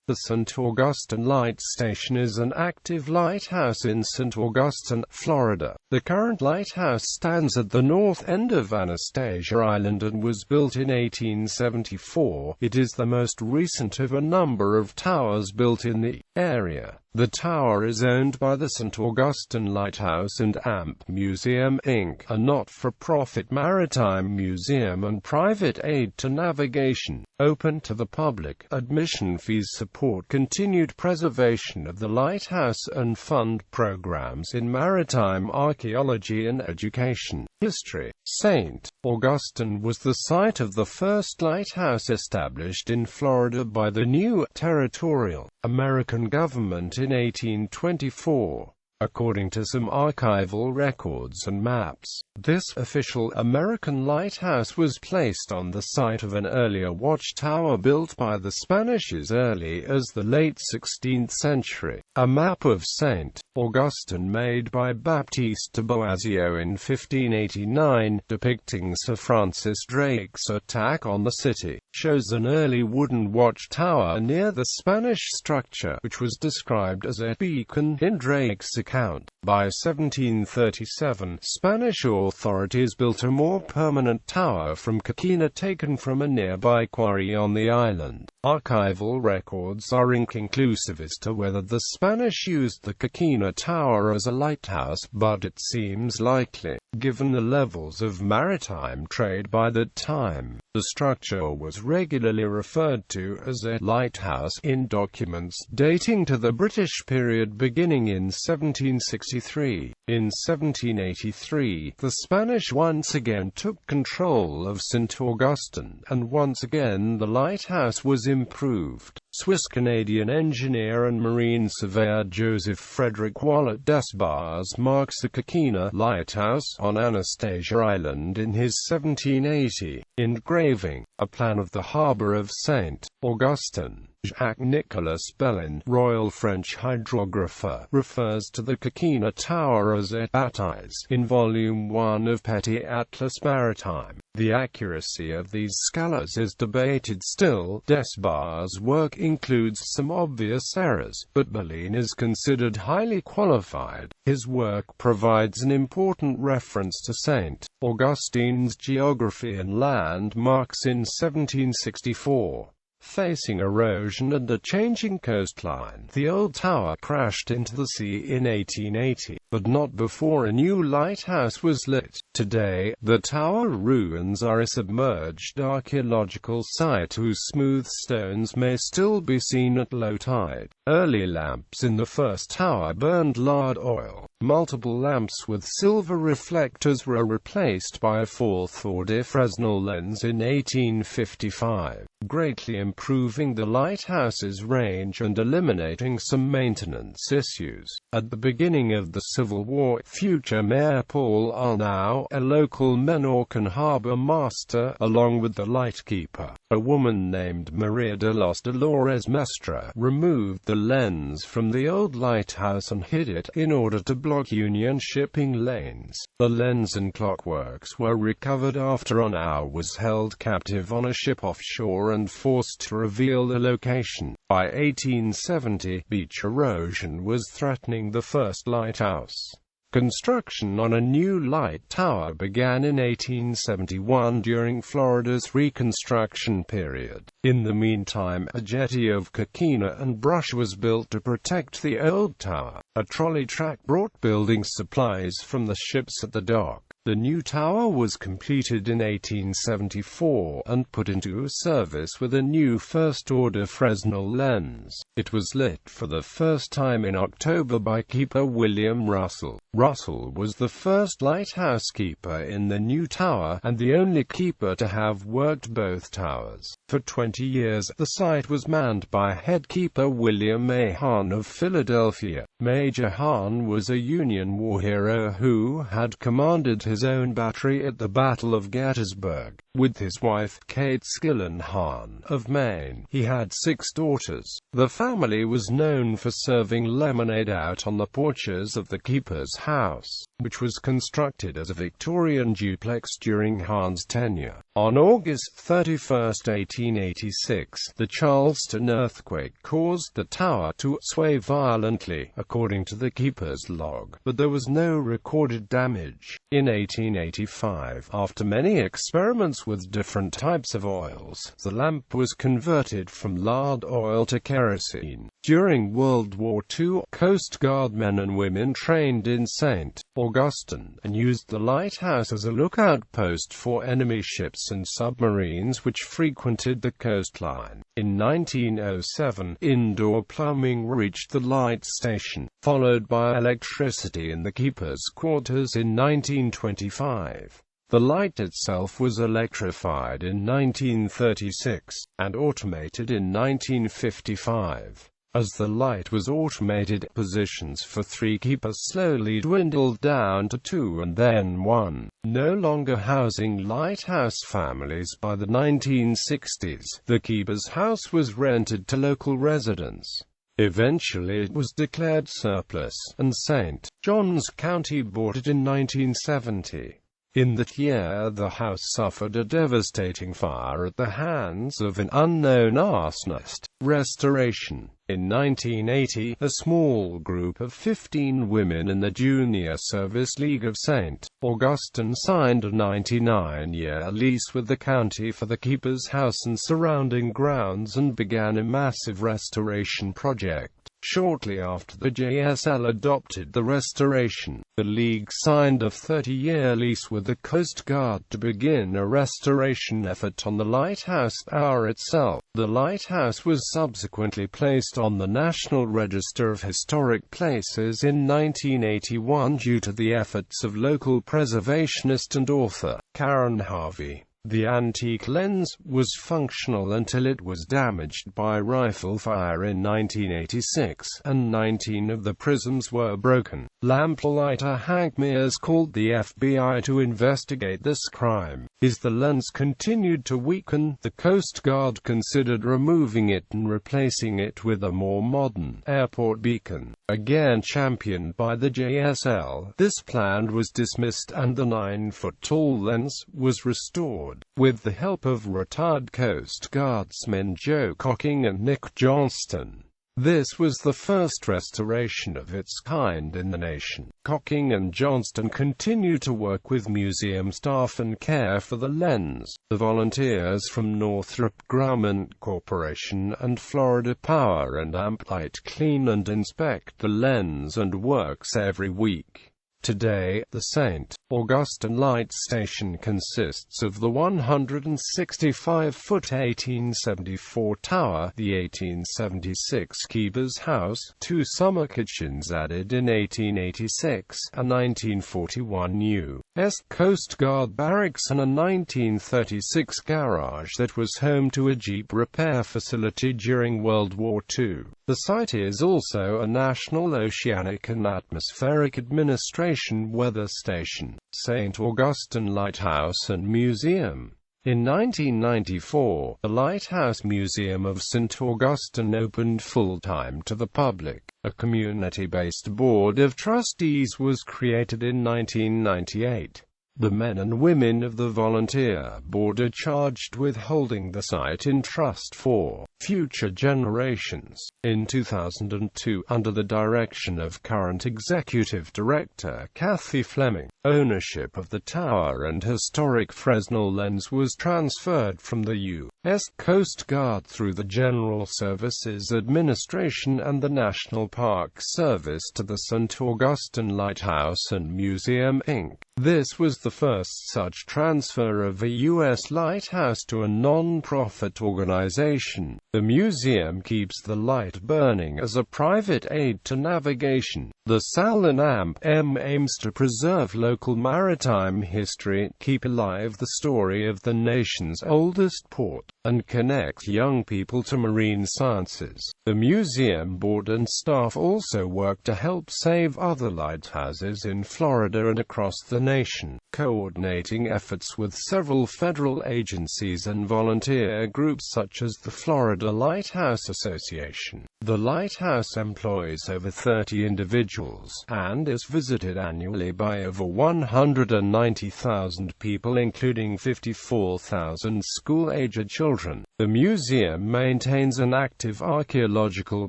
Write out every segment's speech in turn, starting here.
The St. Augustine Light Station is an active lighthouse in St. Augustine, Florida. The current lighthouse stands at the north end of Anastasia Island and was built in 1874. It is the most recent of a number of towers built in the area. The tower is owned by the St. Augustine Lighthouse and AMP Museum, Inc., a not-for-profit maritime museum and private aid to navigation. Open to the public, admission fees support continued preservation of the lighthouse and fund programs in maritime archaeology and education. History. St. Augustine was the site of the first lighthouse established in Florida by the new territorial American government in 1824. According to some archival records and maps, this official American lighthouse was placed on the site of an earlier watchtower built by the Spanish as early as the late 16th century. A map of St. Augustine made by Baptiste Boazio in 1589, depicting Sir Francis Drake's attack on the city, shows an early wooden watchtower near the Spanish structure, which was described as a beacon in Drake's account. By 1737, Spanish authorities built a more permanent tower from coquina taken from a nearby quarry on the island. Archival records are inconclusive as to whether the Spanish used the coquina tower as a lighthouse, but it seems likely, given the levels of maritime trade by that time. The structure was regularly referred to as a lighthouse in documents dating to the British period beginning in 1763. In 1783, the Spanish once again took control of St. Augustine, and once again the lighthouse was improved. Swiss-Canadian engineer and marine surveyor Joseph Frederick Wallet Desbarres marks the Coquina Lighthouse on Anastasia Island in his 1780 engraving, a plan of the harbour of St. Augustine. Jacques-Nicolas Belin, Royal French hydrographer, refers to the Coquina Tower as a bâtisse in Volume 1 of Petit Atlas Maritime. The accuracy of these scholars is debated still. Desbarres' work includes some obvious errors, but Belin is considered highly qualified. His work provides an important reference to St. Augustine's geography and landmarks in 1764. Facing erosion and a changing coastline, the old tower crashed into the sea in 1880, but not before a new lighthouse was lit. Today, the tower ruins are a submerged archaeological site whose smooth stones may still be seen at low tide. Early lamps in the first tower burned lard oil. Multiple lamps with silver reflectors were replaced by a fourth-order Fresnel lens in 1855, greatly improving the lighthouse's range and eliminating some maintenance issues. At the beginning of the Civil War, future Mayor Paul Arnau, a local Menorcan harbor master, along with the lightkeeper, a woman named Maria de los Dolores Mestre, removed the lens from the old lighthouse and hid it, in order to block Union shipping lanes. The lens and clockworks were recovered after Arnau was held captive on a ship offshore and forced to reveal the location. By 1870, beach erosion was threatening the first lighthouse. Construction on a new light tower began in 1871 during Florida's Reconstruction period. In the meantime, a jetty of coquina and brush was built to protect the old tower. A trolley track brought building supplies from the ships at the dock. The new tower was completed in 1874 and put into service with a new first-order Fresnel lens. It was lit for the first time in October by keeper William Russell. Russell was the first lighthouse keeper in the new tower, and the only keeper to have worked both towers. For 20 years, the site was manned by head keeper William A. Hahn of Philadelphia. Major Hahn was a Union war hero who had commanded his own battery at the Battle of Gettysburg. with his wife, Kate Skillen Hahn, of Maine. He had 6 daughters. The family was known for serving lemonade out on the porches of the keeper's house, which was constructed as a Victorian duplex during Hahn's tenure. On August 31, 1886, the Charleston earthquake caused the tower to sway violently, according to the keeper's log, but there was no recorded damage. In 1885, after many experiments with different types of oils, the lamp was converted from lard oil to kerosene. During World War II, Coast Guard men and women trained in St. Augustine, and used the lighthouse as a lookout post for enemy ships and submarines which frequented the coastline. In 1907, indoor plumbing reached the light station, followed by electricity in the keeper's quarters in 1925. The light itself was electrified in 1936, and automated in 1955. As the light was automated, positions for 3 keepers slowly dwindled down to 2 and then 1, no longer housing lighthouse families. By the 1960s, the keeper's house was rented to local residents. Eventually it was declared surplus, and St. Johns County bought it in 1970. In that year, the house suffered a devastating fire at the hands of an unknown arsonist. Restoration. In 1980, a small group of 15 women in the Junior Service League of St. Augustine signed a 99-year lease with the county for the keeper's house and surrounding grounds and began a massive restoration project. Shortly after the JSL adopted the restoration, the League signed a 30-year lease with the Coast Guard to begin a restoration effort on the lighthouse tower itself. The lighthouse was subsequently placed on the National Register of Historic Places in 1981 due to the efforts of local preservationist and author Karen Harvey. The antique lens was functional until it was damaged by rifle fire in 1986, and 19 of the prisms were broken. Lamplighter Hank Mears called the FBI to investigate this crime. As the lens continued to weaken, the Coast Guard considered removing it and replacing it with a more modern airport beacon. Again championed by the JSL, this plan was dismissed and the 9-foot-tall lens was restored. With the help of retired Coast Guardsmen Joe Cocking and Nick Johnston. This was the first restoration of its kind in the nation. Cocking and Johnston continue to work with museum staff and care for the lens. The volunteers from Northrop Grumman Corporation and Florida Power and Amplight clean and inspect the lens and works every week. Today, the St. Augustine Light Station consists of the 165-foot 1874 tower, the 1876 keeper's house, 2 summer kitchens added in 1886, a 1941 U.S. Coast Guard barracks and a 1936 garage that was home to a Jeep repair facility during World War II. The site is also a National Oceanic and Atmospheric Administration weather station, St. Augustine Lighthouse and Museum. In 1994, the Lighthouse Museum of St. Augustine opened full-time to the public. A community-based board of trustees was created in 1998. The men and women of the volunteer board are charged with holding the site in trust for future generations. In 2002, under the direction of current Executive Director Kathy Fleming, ownership of the tower and historic Fresnel lens was transferred from the U.S. Coast Guard through the General Services Administration and the National Park Service to the St. Augustine Lighthouse and Museum, Inc. This was the first such transfer of a U.S. lighthouse to a non-profit organization. The museum keeps the light burning as a private aid to navigation. The SAL&AMP aims to preserve local maritime history, keep alive the story of the nation's oldest port, and connect young people to marine sciences. The museum board and staff also work to help save other lighthouses in Florida and across the nation. coordinating efforts with several federal agencies and volunteer groups such as the Florida Lighthouse Association. The lighthouse employs over 30 individuals, and is visited annually by over 190,000 people, including 54,000 school-aged children. The museum maintains an active archaeological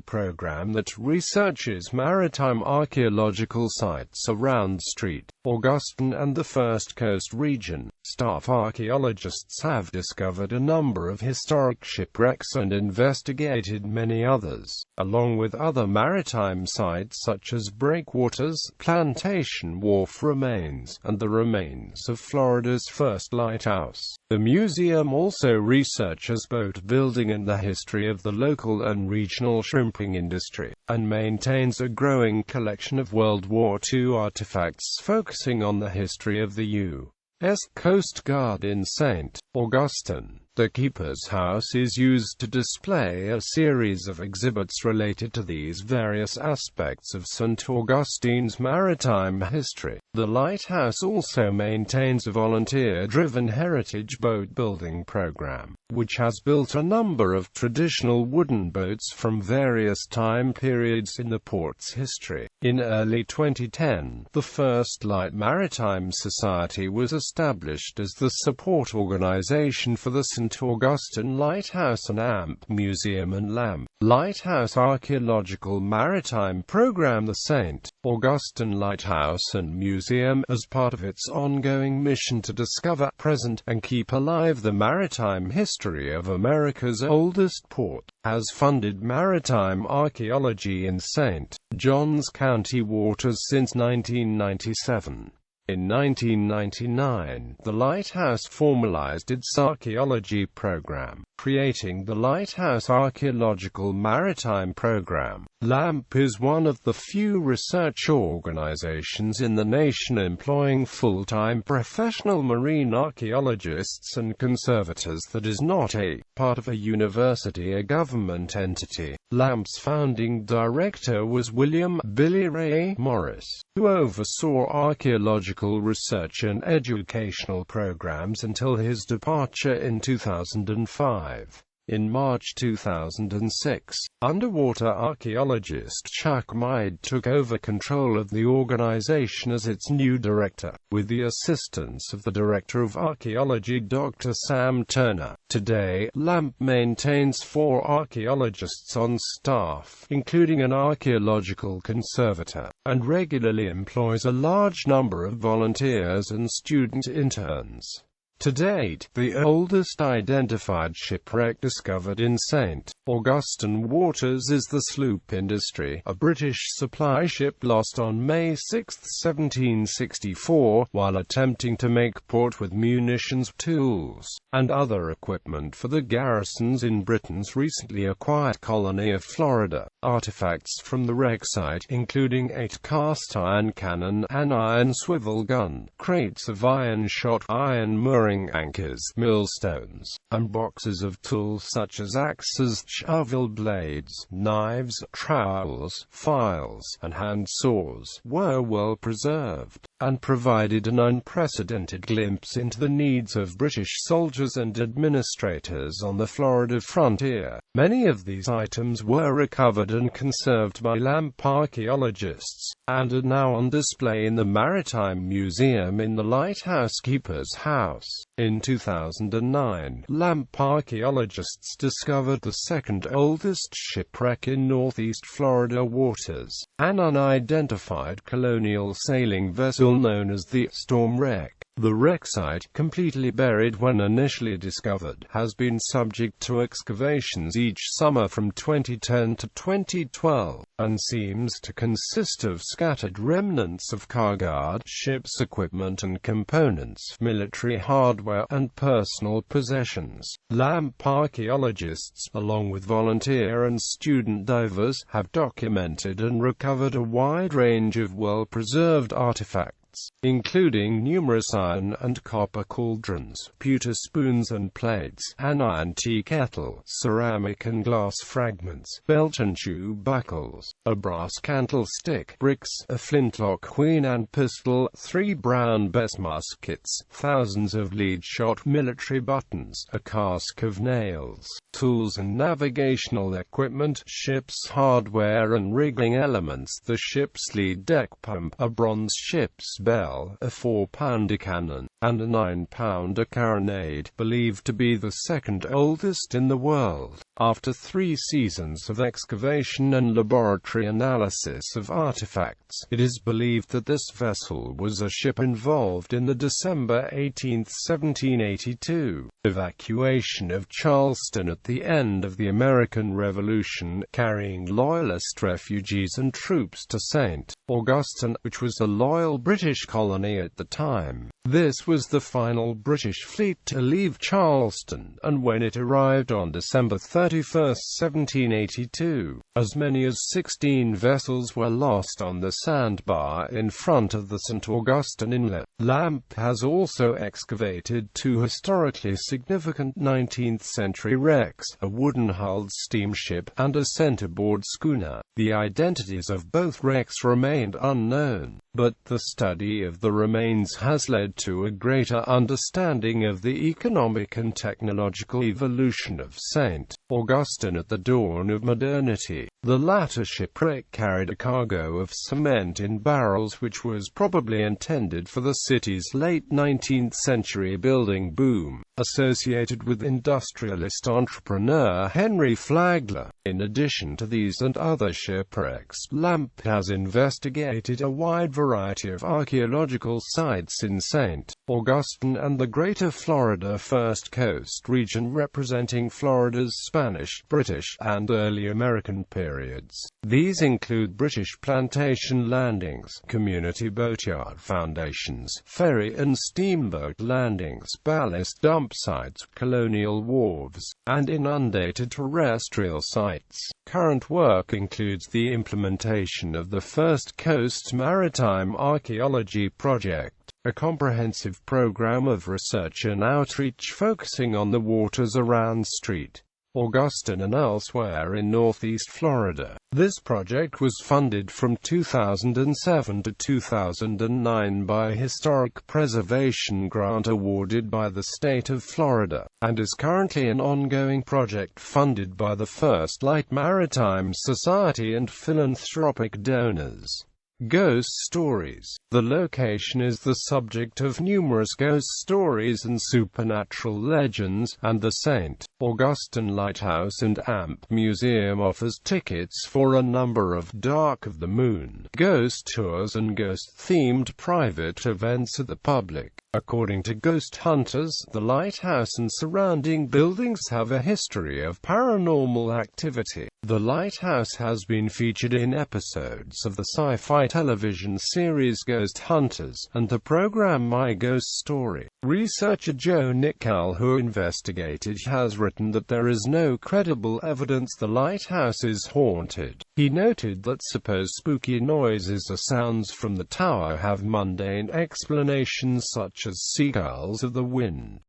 program that researches maritime archaeological sites around St.Augustine and the First Coast region. Staff archaeologists have discovered a number of historic shipwrecks and investigated many others, along with other maritime sites such as breakwaters, plantation wharf remains, and the remains of Florida's first lighthouse. The museum also researches boat building and the history of the local and regional shrimping industry, and maintains a growing collection of World War II artifacts focusing on the history of the U.S. Coast Guard in St. Augustine. The Keeper's House is used to display a series of exhibits related to these various aspects of St. Augustine's maritime history. The lighthouse also maintains a volunteer-driven heritage boat-building program, which has built a number of traditional wooden boats from various time periods in the port's history. In early 2010, the first Light Maritime Society was established as the support organization for the St. Augustine Lighthouse and AMP Museum and LAMP Lighthouse Archaeological Maritime Program. The St. Augustine Lighthouse and Museum, as part of its ongoing mission to discover, present, and keep alive the maritime history of America's oldest port, has funded maritime archaeology in St. Johns County waters since 1997. In 1999, the Lighthouse formalized its archaeology program, creating the Lighthouse Archaeological Maritime Program. LAMP is one of the few research organizations in the nation employing full-time professional marine archaeologists and conservators that is not a part of a university or government entity. LAMP's founding director was William "Billy" Ray Morris, who oversaw archaeological research and educational programs until his departure in 2005. In March 2006, underwater archaeologist Chuck Mead took over control of the organization as its new director, with the assistance of the Director of Archaeology Dr. Sam Turner. Today, LAMP maintains 4 archaeologists on staff, including an archaeological conservator, and regularly employs a large number of volunteers and student interns. To date, the oldest identified shipwreck discovered in St. Augustine waters is the sloop Industry, a British supply ship lost on May 6, 1764, while attempting to make port with munitions, tools, and other equipment for the garrisons in Britain's recently acquired colony of Florida. Artifacts from the wreck site, including 8 cast-iron cannon, an iron swivel gun, crates of iron shot, iron mooring anchors, millstones, and boxes of tools such as axes, shovel blades, knives, trowels, files, and hand saws, were well preserved, and provided an unprecedented glimpse into the needs of British soldiers and administrators on the Florida frontier. Many of these items were recovered and conserved by LAMP archaeologists, and are now on display in the Maritime Museum in the Lighthouse Keeper's House. In 2009, LAMP archaeologists discovered the second oldest shipwreck in northeast Florida waters, an unidentified colonial sailing vessel known as the Storm Wreck. The wreck site, completely buried when initially discovered, has been subject to excavations each summer from 2010 to 2012, and seems to consist of scattered remnants of cargo, ship's equipment and components, military hardware, and personal possessions. LAMP archaeologists, along with volunteer and student divers, have documented and recovered a wide range of well-preserved artifacts, artifacts, including numerous iron and copper cauldrons, pewter spoons and plates, an iron tea kettle, ceramic and glass fragments, belt and shoe buckles, a brass candlestick, bricks, a flintlock queen and pistol, 3 brown bess muskets, thousands of lead-shot military buttons, a cask of nails, tools and navigational equipment, ship's hardware and rigging elements, the ship's lead deck pump, a bronze ship's bell, a 4-pounder cannon, and a 9-pounder carronade, believed to be the second oldest in the world. After 3 seasons of excavation and laboratory analysis of artifacts, it is believed that this vessel was a ship involved in the December 18, 1782, evacuation of Charleston at the end of the American Revolution, carrying Loyalist refugees and troops to St. Augustine, which was a loyal British colony at the time. This was the final British fleet to leave Charleston, and when it arrived on December 31, 1782, as many as 16 vessels were lost on the sandbar in front of the St. Augustine Inlet. Lamp has also excavated 2 historically significant 19th-century wrecks, a wooden-hulled steamship, and a centerboard schooner. The identities of both wrecks remained unknown, but the study of the remains has led to a greater understanding of the economic and technological evolution of St. Augustine at the dawn of modernity. The latter shipwreck carried a cargo of cement in barrels which was probably intended for the city's late 19th century building boom, associated with industrialist entrepreneur Henry Flagler. In addition to these and other shipwrecks, Lamp has investigated a wide variety of archaeological sites in St. Augustine and the greater Florida First Coast region, representing Florida's Spanish, British, and early American periods. These include British plantation landings, community boatyard foundations, ferry and steamboat landings, ballast dump sites, colonial wharves, and inundated terrestrial sites. Current work includes the implementation of the First Coast Maritime Archaeology Project, a comprehensive program of research and outreach focusing on the waters around St. Augustine and elsewhere in Northeast Florida. This project was funded from 2007 to 2009 by a historic preservation grant awarded by the state of Florida, and is currently an ongoing project funded by the First Light Maritime Society and philanthropic donors. Ghost stories. The location is the subject of numerous ghost stories and supernatural legends, and the St. Augustine Lighthouse and Amp Museum offers tickets for a number of Dark of the Moon ghost tours and ghost-themed private events to the public. According to ghost hunters, the lighthouse and surrounding buildings have a history of paranormal activity. The lighthouse has been featured in episodes of the sci-fi television series Ghost Hunters, and the program My Ghost Story. Researcher Joe Nickell, who investigated, has written that there is no credible evidence the lighthouse is haunted. He noted that supposed spooky noises or sounds from the tower have mundane explanations such as seagulls of the wind.